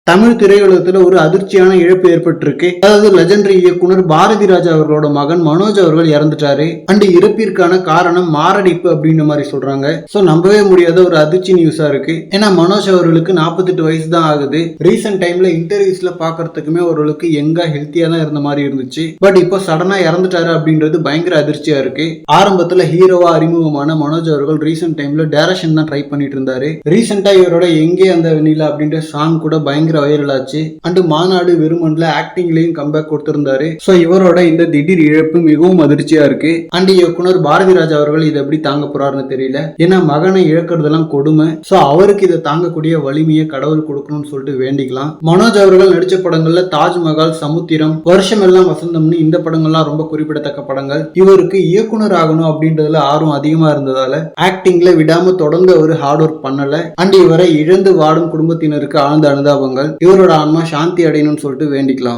தமிழ் திரையுலகத்துல ஒரு அதிர்ச்சியான இழப்பு ஏற்பட்டிருக்கு. அதாவது லெஜெண்டரி இயக்குனர் பாரதி ராஜா அவர்களோட மகன் மனோஜ் அவர்கள் இறந்துட்டாரு. அண்ட் இறப்பிற்கான காரணம் மாரடைப்பு அப்படின்ற மாதிரி சொல்றாங்க. சோ நம்பவே முடியாத ஒரு அதிர்ச்சி நியூஸா இருக்கு. ஏன்னா மனோஜ் அவர்களுக்கு 48 வயசு தான் ஆகுது. ரீசெண்ட் டைம்ல இன்டர்வியூஸ்ல பாக்குறதுக்குமே அவர்களுக்கு எங்கா ஹெல்த்தியா தான் இருந்த மாதிரி இருந்துச்சு. பட் இப்போ சடனா இறந்துட்டாரு அப்படின்றது பயங்கர அதிர்ச்சியா இருக்கு. ஆரம்பத்துல ஹீரோவா அறிமுகமான மனோஜ் அவர்கள் ரீசெண்ட் டைம்ல டைரக்ஷன் தான் ட்ரை பண்ணிட்டு இருந்தாரு. ரீசெண்டா இவரோட எங்கே அந்த வெண்ணிலா அப்படின்ற சாங் கூட பயங்கர வைரல் ஆச்சு. அண்ட் மாநாடு வெறுமன்ல ஆக்டிங்லயும் கம்பேக் கொடுத்திருந்தாரு. சோ இவரோட இந்த திடீர் இழப்பு மிகவும் அதிர்ச்சியா இருக்கு. அண்ட் இயக்குனர் பாரதி ராஜா அவர்கள் இதை எப்படி தாங்க போறாருன்னு தெரியல. ஏன்னா மகனை இழக்கிறதெல்லாம் கொடுமை. சோ அவருக்கு இதை தாங்கக்கூடிய வலிமையை கடவுள் கொடுக்கணும்னு சொல்லிட்டு வேண்டிக்கலாம். மனோஜ் அவர்கள் நடிச்ச படங்கள்ல தாஜ்மஹால், சமுத்திரம், வருஷம் எல்லாம் வசந்தம்னு இந்த படங்கள்லாம் ரொம்ப குறிப்பிடத்தக்க படங்கள். இவருக்கு இயக்குனர் ஆகணும் அப்படின்றதுல ஆர்வம் அதிகமா இருந்ததால ஆக்டிங்ல விடாம தொடர்ந்து அவர் ஹார்ட் ஒர்க் பண்ணல. அண்ட் இவரை இழந்து வாடும் குடும்பத்தினருக்கு ஆழ்ந்த அனுதாபங்கள். இவரோட ஆன்மா சாந்தி அடையணும்னு சொல்லிட்டு வேண்டிக்கலாம்.